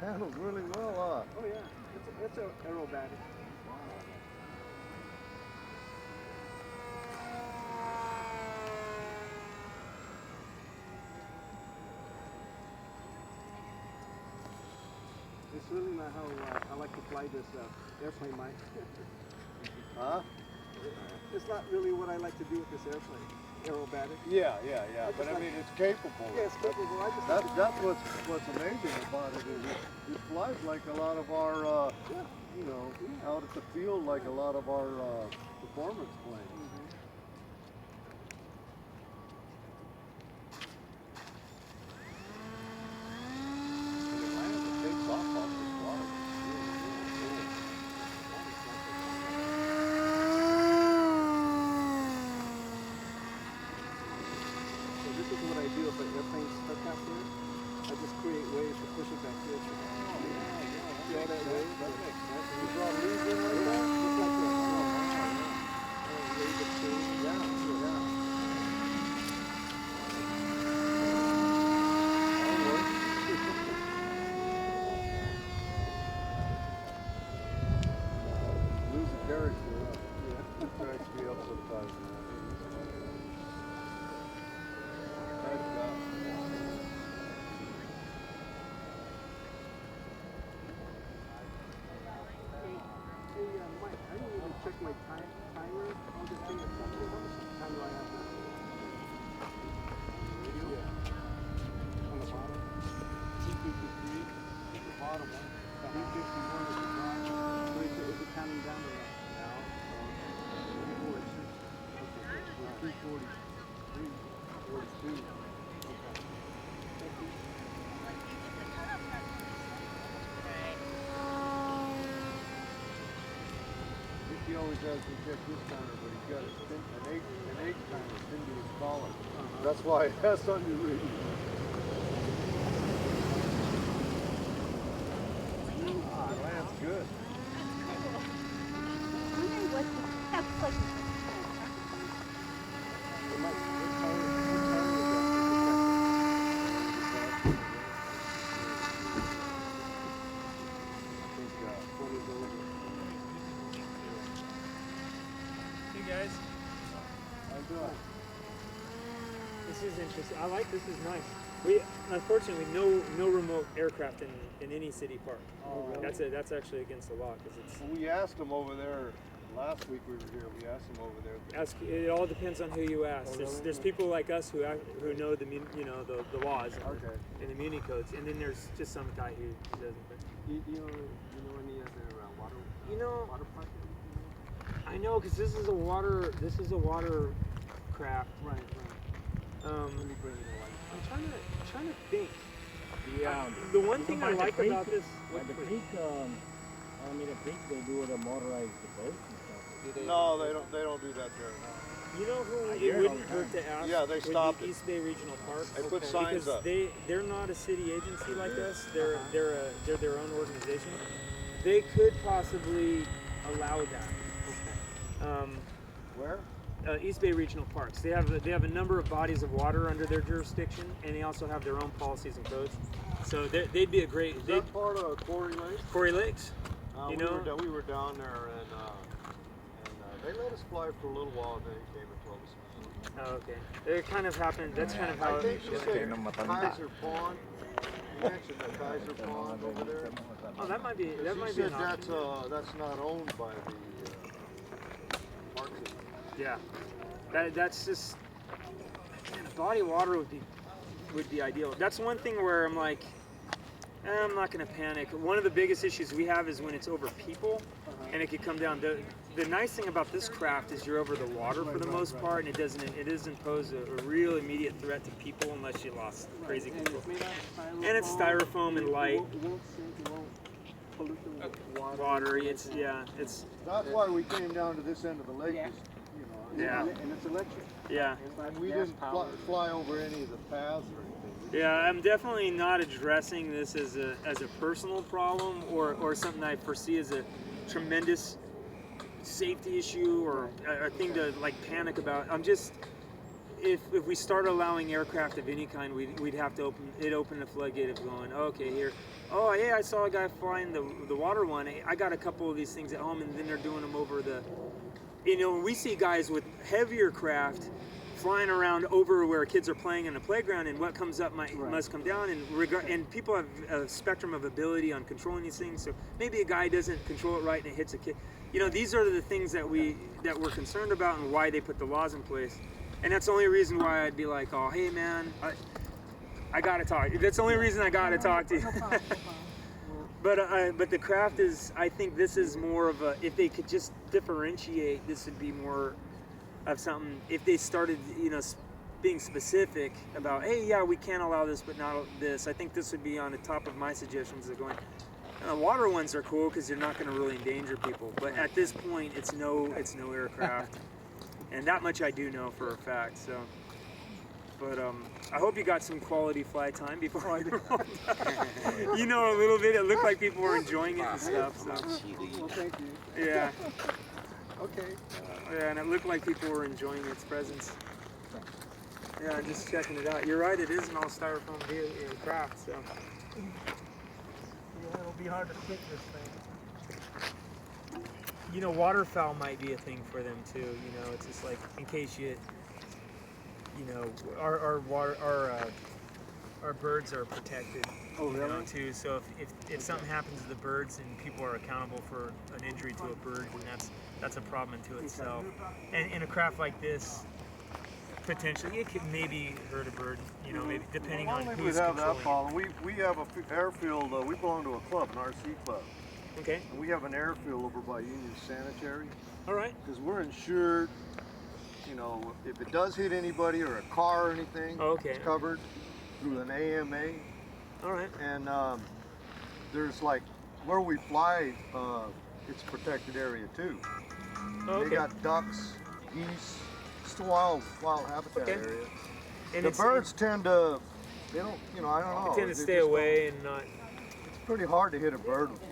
handles really well, Oh yeah, it's a aerobatic. It's really not how I like to fly this airplane, Mike. Huh? It's not really what I like to do with this airplane, aerobatic. Yeah. But I mean, it's capable. Yeah, it's capable. I just That's what's amazing about it is it flies like a lot of our, you know, out at the field like a lot of our performance planes. And it lands and takes off this water. So this is what I do if an airplane's stuck out there. I just create waves to push it back here. See all that wave? That makes sense. You draw leaves in like Yeah, that? just like that. Wave it through. Yeah. Lose the character. Yeah. It cracks me up sometimes. Type it out. Hey, Mike, I didn't even check my timer on this thing or something. How much time do I have now? Yeah. On the bottom? 253. The bottom one. 351 is the top. So is it counting down or not? Now? 343, 42. Okay. Thank you. He always has to check his timer, but he's got an 8 timer pinned to his collar. That's why it has on your reading. Lands good. That's like Mike, what Hey guys, I'm doing. this is interesting. I like this. Is nice. We unfortunately no remote aircraft in any city park. Oh, really? That's actually against the law because it's. We asked him over there last week. We were here. We asked him over there. It all depends on who you ask. Oh, There's, really? there's people like us who know the laws and, Okay. and the Muni codes, and then there's just some guy who doesn't. But, you know any other water water park? I know because this is a water craft. Right. Let me bring it along. I'm trying to think. The The one thing I like about this. By the creek, Alameda Creek, they do the motorized boats and stuff. No, they don't do that there. You know who I it hear it all wouldn't the hurt time. to ask? Yeah, they would be stopped it. East Bay Regional Park. They put signs because up. they're not a city agency like us. They're their own organization. They could possibly allow that. Where? East Bay Regional Parks. They have a number of bodies of water under their jurisdiction, and they also have their own policies and codes. So they'd be a great. Is that part of Quarry Lake? Quarry Lakes. We were down there and they let us fly for a little while. Then he came and told us. Oh, okay. It kind of happened. That's kind of how. I think she said Kaiser Pond. You mentioned the Kaiser Pond over there. Oh, that might be. She That might be said an option. that's not owned by the park system. Yeah, that's just man, a body of water would be ideal. That's one thing where I'm like, I'm not gonna panic. One of the biggest issues we have is when it's over people, and it could come down. The nice thing about this craft is you're over the water for the most part, and it doesn't pose a real immediate threat to people unless you lost crazy And people. it's made out of styrofoam. And it's styrofoam and light. It won't sink, it won't pollute the water. Water, it's it's That's why we came down to this end of the lake. Yeah. Is, you know, Yeah. And it's electric. yeah. It's not and we gas didn't powered. fly over any of the paths or anything. Yeah, I'm definitely not addressing this as a personal problem or something I foresee as a tremendous safety issue or a thing to like panic about. I'm just if we start allowing aircraft of any kind, we'd have to open the floodgate of going, okay, here, oh yeah, I saw a guy flying the water one. I got a couple of these things at home, and then they're doing them over the, you know, we see guys with heavier craft flying around over where kids are playing in the playground, and what comes up must come down, and people have a spectrum of ability on controlling these things. So maybe a guy doesn't control it right and it hits a kid. You know, these are the things that we're concerned about and why they put the laws in place. And that's the only reason why I'd be like, oh, hey man, I gotta talk. That's the only reason I gotta talk to you. But the craft is, I think this is more of a, if they could just differentiate, this would be more of something, if they started, you know, being specific about, hey, yeah, we can allow this, but not this. I think this would be on the top of my suggestions of going, water ones are cool because you're not going to really endanger people. But at this point, it's no aircraft. And that much I do know for a fact, so. But I hope you got some quality fly time before I rolled out. You know, a little bit. It looked like people were enjoying it and stuff. So. Well, thank you. Yeah. Okay. Yeah, and it looked like people were enjoying its presence. Yeah, I'm just checking it out. You're right. It is an all styrofoam craft. So. Yeah, it'll be hard to kick this thing. You know, waterfowl might be a thing for them too. You know, it's just like in case you know, our birds are protected. Oh, You know, really? too. So if something happens to the birds and people are accountable for an injury to a bird, then that's a problem unto itself. And in a craft like this, potentially it could maybe hurt a bird. You know, maybe depending I on don't think who's we'd have that controlling problem. We have a airfield. We belong to a club, an RC club. it. Okay. And we have an airfield over by Union Sanitary All right. because we're insured. You know, if it does hit anybody or a car or anything, Oh, okay. it's covered through an AMA. All right. And there's like where we fly, it's a protected area too. Oh, okay. They got ducks, geese, just a wild habitat Okay. area. And The it's- birds tend to, they don't, you know, I don't know. They tend to they stay just away and not. don't- It's pretty hard to hit a bird with one.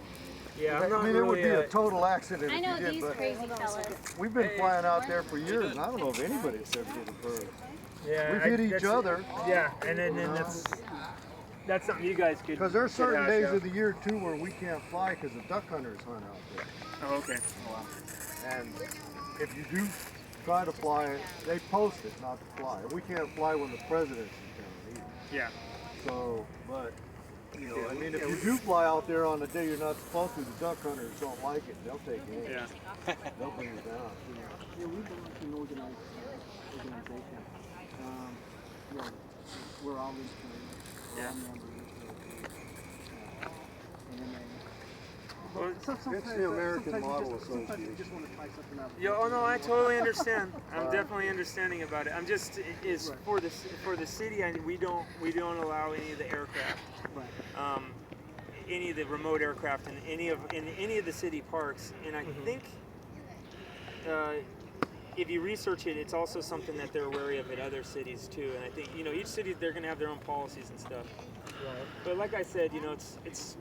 Yeah, I'm I not mean, it would really. be a total accident I if know you did, these but crazy fellas. we've been flying out there for years, and I don't know if anybody's ever hit a bird. Yeah, We've hit each that's- other. Yeah, and then that's something you guys could. Because there's could certain hash days out. of the year too where we can't fly because the duck hunters hunt out there. Oh, okay. And if you do try to fly it, they post it not to fly. We can't fly when the president's in town either. Yeah. So, but, you know, I mean, if you do fly out there on the day you're not supposed to, the duck hunters don't like it. They'll take it. Yeah. They'll bring it down. Yeah, we belong to an organization. Yeah, we're all in Yeah. members. Well, It's the American Model Sometimes you Association. just want to try something out. yeah. Oh no, I totally understand. I'm definitely understanding about it. I'm just is for the city. We don't allow any of the aircraft. Right. Any of the remote aircraft in any of the city parks, and I think if you research it, it's also something that they're wary of in other cities too. And I think each city they're gonna have their own policies and stuff. Right. But like I said, it's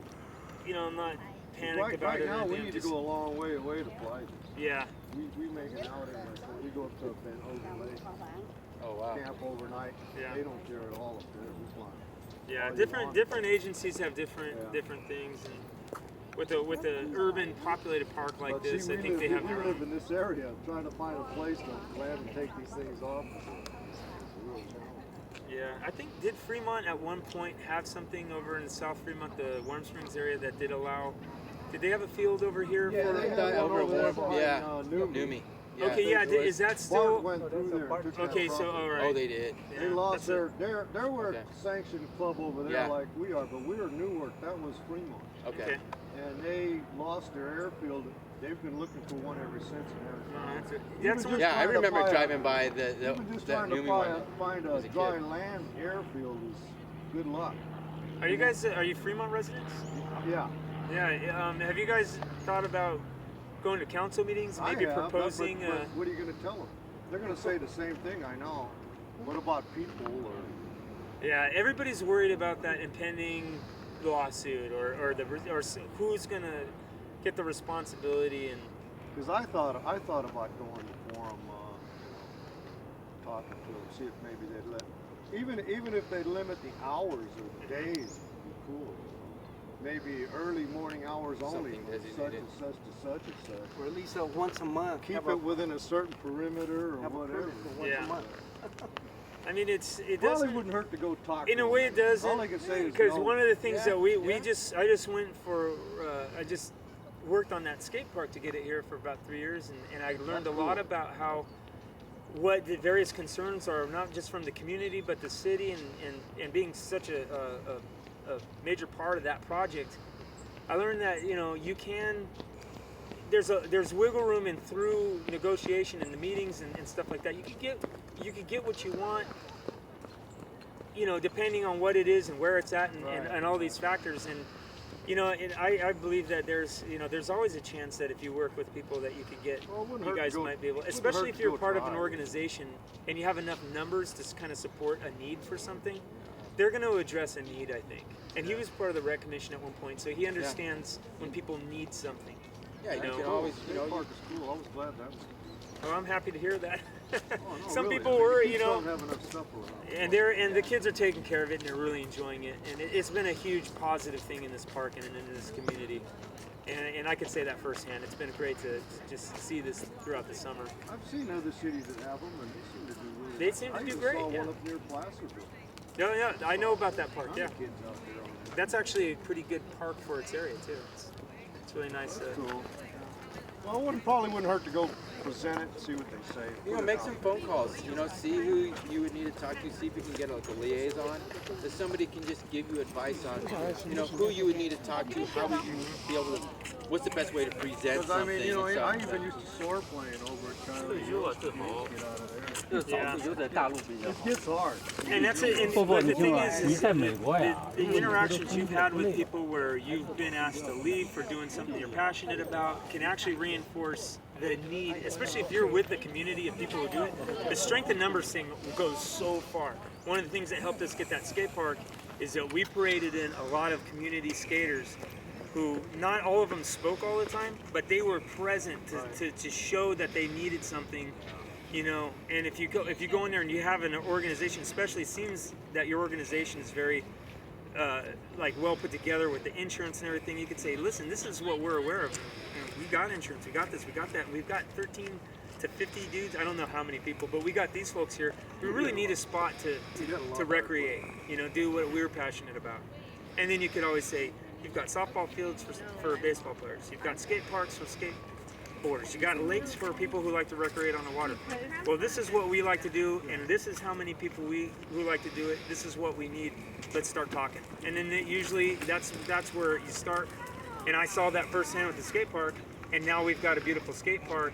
I'm not panicked about Right it. or now, we anything, need to just- go a long way away to fly this. Yeah. We make an outing, like we go up to Van Hogen Lake, Oh wow. camp overnight. Yeah. They don't care at all up there. We fly. Yeah, all you different want. different agencies have different Yeah. different things, and with a urban populated park like But this, see, I think they have we their live own. in this area, trying to find a place to land and take these things off. It's a real challenge. Yeah, I think did Fremont at one point have something over in South Fremont, the Warm Springs area, that did allow? Did they have a field over here Yeah, for? they had over one over there Warm- by, yeah. Newman. Numi. Okay, yeah. Is that Bart still? went through there. and took that Okay, so property. all right. Oh, they did. Yeah, They lost that's their were Okay. sanctioned club over there Yeah. like we are, but we are Newark. That was Fremont, Okay. and they lost their airfield. They've been looking for one ever since and haven't found That's it. it. Even That's just what, Yeah, I trying to remember buy a- driving by Even just that trying to Numi find, one. find as a a dry kid. land airfield is good luck. Are you guys? Are you Fremont residents? Yeah, Yeah. Have you guys thought about going to council meetings, maybe I have, proposing? But what are you going to tell them? They're going to say the same thing. I know. What about people? Or Yeah, everybody's worried about that impending lawsuit, or who's gonna get the responsibility and. because I thought about going to forum, talk talking to them, see if maybe they'd let, even if they limit the hours or the days, it'd be cool. Maybe early morning hours only, Something from such designated. and such to such and such. Or at least once a month. Keep have it within a certain perimeter or have a whatever. permit for once Yeah. a month. I mean, it Probably doesn't. wouldn't hurt to go talk. In to a way, them. it doesn't. All I can say is Because no. one of the things Yeah, that we yeah. I just went for, I just worked on that skate park to get it here for about 3 years, and I learned That's a lot cool. about what the various concerns are, not just from the community, but the city, and being such a major part of that project. I learned that you can. There's wiggle room in through negotiation and the meetings and stuff like that. You could get what you want, depending on what it is and where it's at and all these factors. And I believe that there's always a chance that if you work with people that you could get, Well, it wouldn't you hurt to guys go- might be able, wouldn't especially hurt if to you're go part of an try. organization and you have enough numbers to kind of support a need for something. They're going to address a need, I think. And he was part of the rec commission at one point, so he understands when people need something. Yeah, you know. can always, State Park is cool. I was glad that was. Well, I'm happy to hear that. Oh, no, Some really. people I mean, were, kids don't have enough stuff around. and the kids are taking care of it and they're really enjoying it. And it's been a huge positive thing in this park and in this community. And I can say that firsthand. It's been great to just see this throughout the summer. I've seen other cities that have them, and they seem to do really. They seem to I do even great, saw yeah. one up near Placerville. Yeah, I know about that park. Ton Yeah, of kids out there on that. that's actually a pretty good park for its area too. It's really nice. That's cool. Well, probably wouldn't hurt to go present it and see what they say. You know, Put it make out some there. phone calls. See who you would need to talk to. See if you can get like a liaison. That somebody can just give you advice on, who you would need to talk to. How would you be able to? What's the best way to present Because I something? mean, and I stuff. even used to soar plane over at China. Get out of there. 这个早就有点大陆比较 It 好。 gets hard. And that's it. And 不不， but 你 the 听 thing 啊， is, 你 is 在 that 美国呀， the interactions you've had with people where you've been asked to leave for doing something you're passionate about can actually reinforce the need, especially if you're with the community of people who do it. The strength in numbers thing goes so far. One of the things that helped us get that skate park is that we paraded in a lot of community skaters who not all of them spoke all the time, but they were present to show that they needed something. And if you go in there and you have an organization, especially it seems that your organization is very well put together with the insurance and everything, you could say, listen, this is what we're aware of. We got insurance, we got this, we got that. We've got 13 to 50 dudes. I don't know how many people, but we got these folks here. We really need a spot to recreate, do what we're passionate about. And then you could always say, you've got softball fields for baseball players. You've got skate parks for skateboarders. You got lakes for people who like to recreate on the water. Well, this is what we like to do, and this is how many people who like to do it. This is what we need. Let's start talking. And then usually that's where you start. And I saw that firsthand with the skate park, and now we've got a beautiful skate park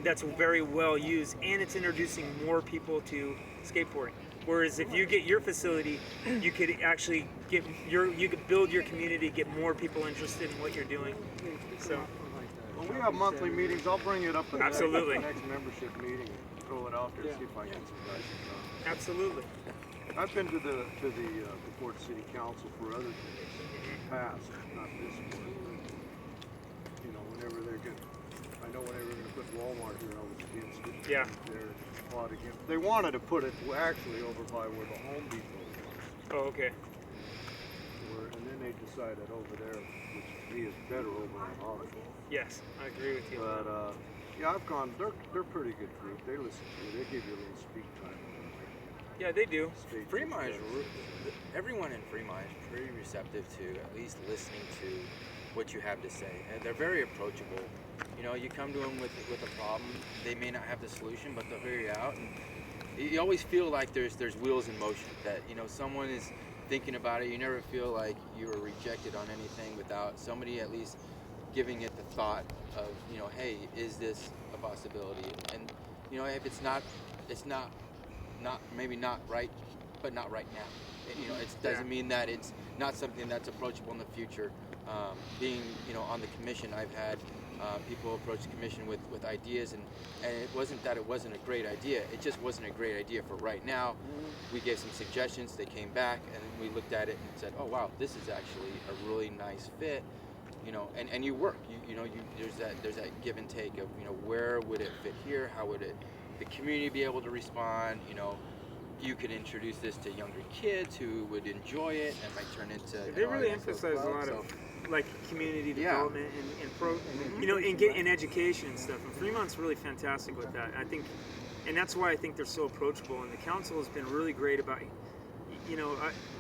that's very well used, and it's introducing more people to skateboarding. Whereas if you get your facility, you could actually you could build your community, get more people interested in what you're doing. So Well, we have monthly meetings. I'll bring it up at Absolutely. the next membership meeting and throw it out there, see if I can get some guys to come. absolutely. I've been to the Fort City Council for other things in the past, not this one. Whenever they're good. I know whenever they're going to put Walmart here, I was against it. Yeah. They're fought against. They wanted to put it actually over by where the Home Depot was. Oh, okay. And then they decided over there, which to me is better over on Hollywood. Yes, I agree with you. But yeah, I've gone. They're pretty good group. They listen to you. They give you a little speak time. Yeah, they do. State Fremont is success. everyone in Fremont is pretty receptive to at least listening to what you have to say, and they're very approachable. You come to them with a problem, they may not have the solution, but they'll hear you out, and you always feel like there's wheels in motion. That someone is thinking about it. You never feel like you were rejected on anything without somebody at least giving it the thought of hey, is this a possibility? And if it's not maybe not right, but not right now. It doesn't mean that it's not something that's approachable in the future. Being on the commission, I've had people approach the commission with ideas, and it wasn't that it wasn't a great idea. It just wasn't a great idea for right now. We gave some suggestions. They came back, and we looked at it and said, oh wow, this is actually a really nice fit. And you work. There's that give and take of where would it fit here? How would it the community be able to respond. You know, you could introduce this to younger kids who would enjoy it and might turn into. They really emphasize a lot of like community development and education and stuff. And Fremont's really fantastic with that. I think, and that's why I think they're so approachable. And the council has been really great about,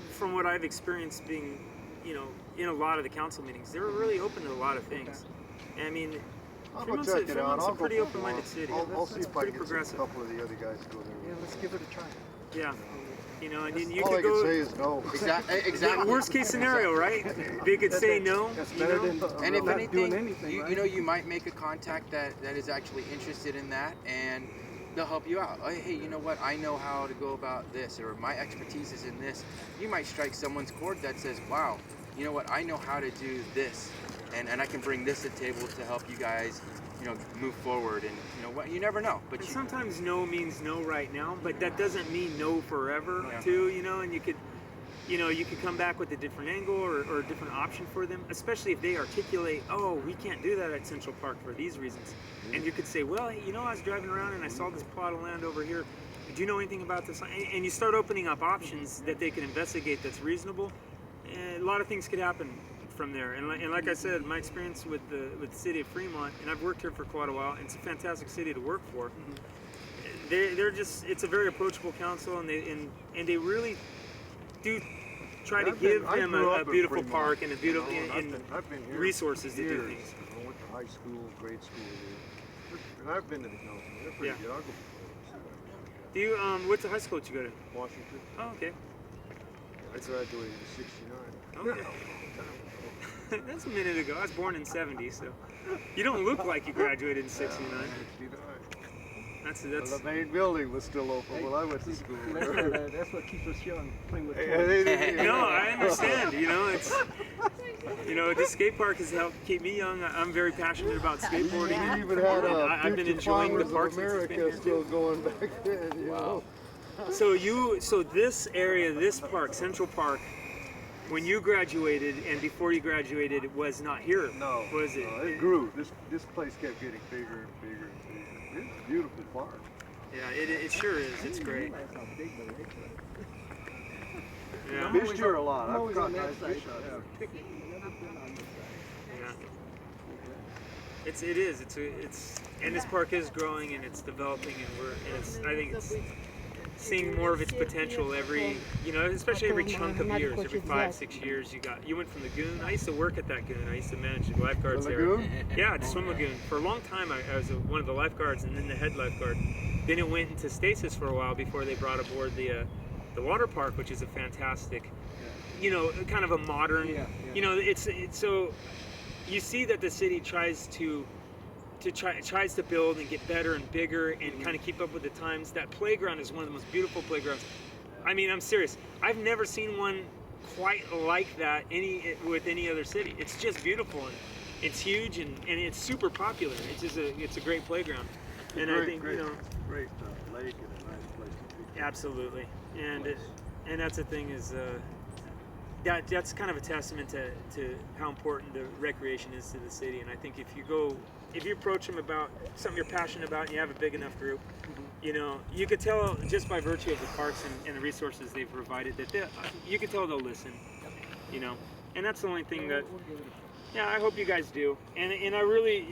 from what I've experienced being, in a lot of the council meetings, they're really open to a lot of things. And I mean, I'll go Fremont's check it out. a I'll go pretty for open-minded more. city. I'll see It's if I pretty can get progressive. a couple of the other guys to go there. Yeah, let's give it a try. Yeah, and then you All I could can go. say is no. Exactly. Worst case scenario, right? They could say no. That's you better know? than And if not anything, doing anything, you right? know, you might make a contact that is actually interested in that, and they'll help you out. Oh, hey, you know what? I know how to go about this, or my expertise is in this. You might strike someone's chord that says, wow, you know what? I know how to do this, and I can bring this to the table to help you guys, move forward. And you know what? You never know. But And you, sometimes no means no right now, but that doesn't mean no forever Yeah. too, and you could come back with a different angle or a different option for them, especially if they articulate, oh, we can't do that at Central Park for these reasons. And you could say, well, hey, I was driving around and I saw this plot of land over here. Do you know anything about this? And you start opening up options that they can investigate that's reasonable. And a lot of things could happen from there. And like I said, my experience with the city of Fremont, and I've worked here for quite a while, and it's a fantastic city to work for. They're just, it's a very approachable council, and they really do try to give I them grew a up in beautiful Fremont. park and a beautiful I've been here resources to do years. things. I went to high school, grade school here. And I've been to the council. They're pretty Yeah. good. I'll go see Do you what's the high school did you go to? that. Washington. Oh, okay. I graduated in '69. Okay. That's a minute ago. I was born in '70, so you don't look like you graduated in '69. 69. That's Well, the main building was still open when I went to school. That's what keeps us young, playing with Hey, toys. they didn't- No, I understand. It's the skate park has helped keep me young. I'm very passionate about skateboarding. You even had I've been Future enjoying the Farmers park of since it's been America here, still going back then. You know? So this area, this park, Central Park, when you graduated and before you graduated, it was not here. No, was it? no, it grew. This place kept getting bigger and bigger and bigger. It's a beautiful park. Yeah, it sure is. It's great. Realize how big the lake was. Yeah. Fished here a lot. I'm I've always caught on that nice side. fish out there. Picnic, never been on this side. Yeah. It is. It's and this park is growing and it's developing and I think it's seeing more of its potential every, especially every chunk of years, every 5-6 years. You went from the Lagoon. I used to work at that Lagoon. I used to manage the lifeguards The there. lagoon? Yeah, the swim lagoon. For a long time, I was one of the lifeguards and then the head lifeguard. Then it went into stasis for a while before they brought aboard the water park, which is a fantastic, kind of a modern. Yeah. It's so you see that the city tries to build and get better and bigger and kind of keep up with the times. That playground is one of the most beautiful playgrounds. I mean, I'm serious. I've never seen one quite like that with any other city. It's just beautiful and it's huge and it's super popular. It's a great playground. And I think great lake and a nice place to be. absolutely. And that's the thing is that's kind of a testament to how important the recreation is to the city. And I think if you approach them about something you're passionate about and you have a big enough group, you could tell just by virtue of the parks and the resources they've provided that you could tell they'll listen, and that's the only thing that, yeah, I hope you guys do. And I really,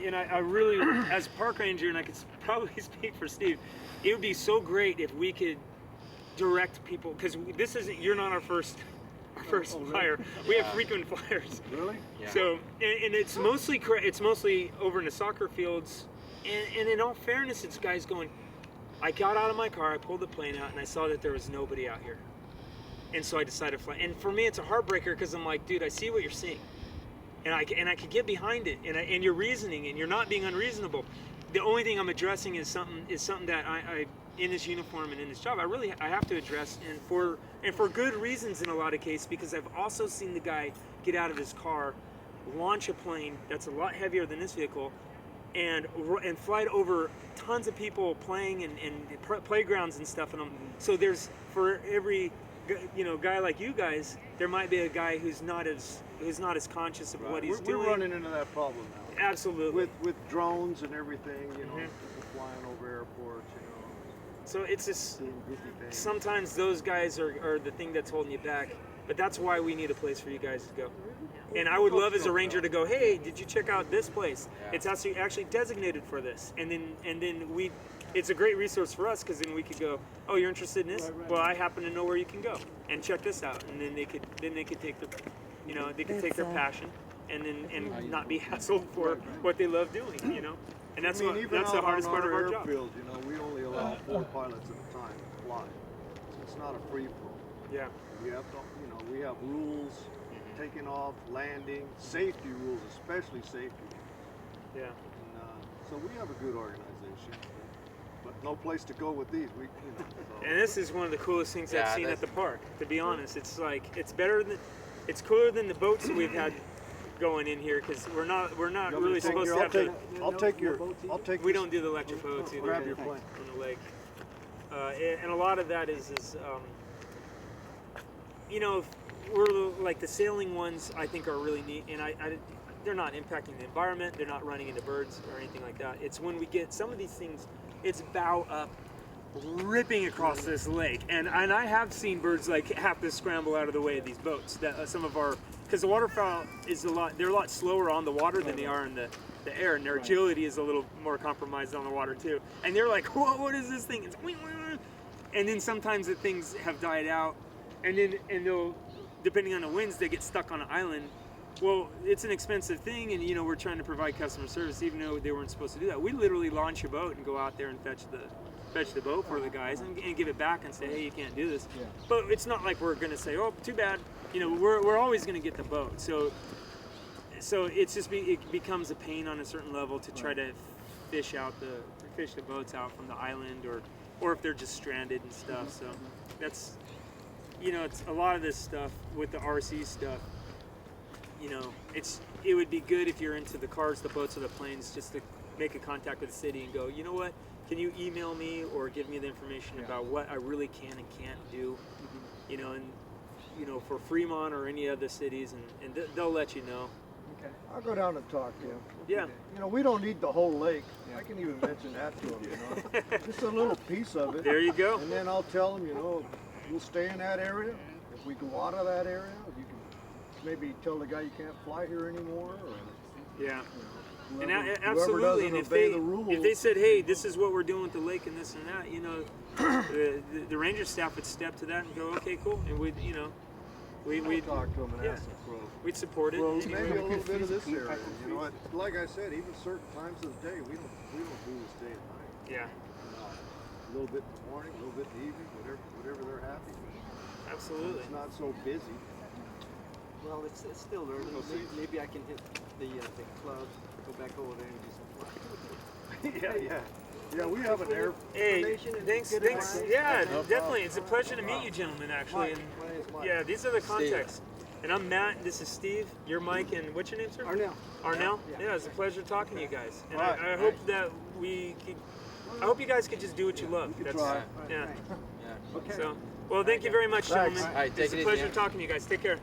as park ranger, and I could probably speak for Steve, it would be so great if we could direct people, because you're not our first flyer. We have frequent flyers. Really? Yeah. So, and it's mostly over in the soccer fields, and in all fairness, it's guys going, I got out of my car, I pulled the plane out, and I saw that there was nobody out here. And so I decided to fly. And for me, it's a heartbreaker because I'm like, dude, I see what you're seeing. And I could get behind it, and you're reasoning, and you're not being unreasonable. The only thing I'm addressing is something that I in this uniform and in this job, I have to address, and for good reasons in a lot of cases, because I've also seen the guy get out of his car, launch a plane that's a lot heavier than this vehicle, and fly it over tons of people playing and playgrounds and stuff in them. So there's, for every guy like you guys, there might be a guy who's not as conscious of what he's doing. We're running into that problem now. Absolutely. With drones and everything, Mhm. people flying over airports, So it's just Seeing busy days. sometimes those guys are the thing that's holding you back. But that's why we need a place for you guys to go. And I would love as a ranger to go, hey, did you check out this place? Yeah. It's actually designated for this. And then we, it's a great resource for us because then we could go, oh, you're interested in this? Well, I happen to know where you can go and check this out. And then they could take their, they could take their passion and not be hassled for what they love doing, And that's I mean, even that's the out hardest on part of our job. airfield, we only allow 4 pilots at a time to fly. So it's not a free for all. Yeah. We have to, we have rules, taking off, landing, safety rules, especially safety. Yeah. And, so we have a good organization, but no place to go with these. So. And this is one of the coolest things Yeah, I've seen at that's- the park. To be honest, it's like it's cooler than the boats that we've had going in here because we're not You want me really to take supposed your- to have to. I'll take We this- don't do the electric boats either. Grab your plane. On the lake. And a lot of that is we're like the sailing ones. I think are really neat, and they're not impacting the environment. They're not running into birds or anything like that. It's when we get some of these things, it's bow up, ripping across this lake, and I have seen birds like have to scramble out of the way of these boats. That some of our because the waterfowl is they're a lot slower on the water than they are in the air, and their agility is a little more compromised on the water too. And they're like, whoa, what is this thing? It's and then sometimes the things have died out, and they'll, depending on the winds, they get stuck on an island. Well, it's an expensive thing, and we're trying to provide customer service, even though they weren't supposed to do that. We literally launch a boat and go out there and fetch the boat for the guys and give it back and say, hey, you can't do this. Yeah. But it's not like we're gonna say, oh, too bad. We're always gonna get the boat. So it's just it becomes a pain on a certain level to try to fish the boats out from the island or if they're just stranded and stuff. So that's it's a lot of this stuff with the RC stuff. It would be good if you're into the cars, the boats, or the planes, just to make a contact with the city and go, you know what? Can you email me or give me the information about what I really can and can't do? For Fremont or any other cities, and they'll let you know. Okay. I'll go down and talk to him. Yeah. We don't need the whole lake. I can even mention that to him, Just a little piece of it. There you go. And then I'll tell him, we'll stay in that area. If we go out of that area, you can maybe tell the guy you can't fly here anymore. Or, Yeah. whoever, And whoever absolutely, doesn't and obey the rules. if they said, hey, this is what we're doing with the lake and this and that, the ranger staff would step to that and go, okay, cool, and we'd We'd talk to him and yeah. ask him for we'd support it. maybe a little bit of this area. Like I said, even certain times of the day, we don't do this day and night. Yeah, A little bit in the morning, a little bit in the evening, whatever they're happy with. absolutely. It's not so busy. Well, it's still early. Maybe I can hit the club, go back over there and do some flying. Yeah, we have an air. Hey, Information and thanks. good advice. Yeah, definitely. It's a pleasure to meet you, gentlemen. Actually, and My name's Mike. yeah, these are the contacts. And I'm Matt. And this is Steve. You're Mike, and what's your name, sir? Arnell. Arnell? Yeah. Yeah, it's a pleasure talking to you guys. And All right. I hope that I hope you guys could just do what you love. could That's, try. Yeah. Yeah. Okay. So, well, thank you very much, Thanks. gentlemen. All right, take It's it a easy, pleasure man. talking to you guys. Take care.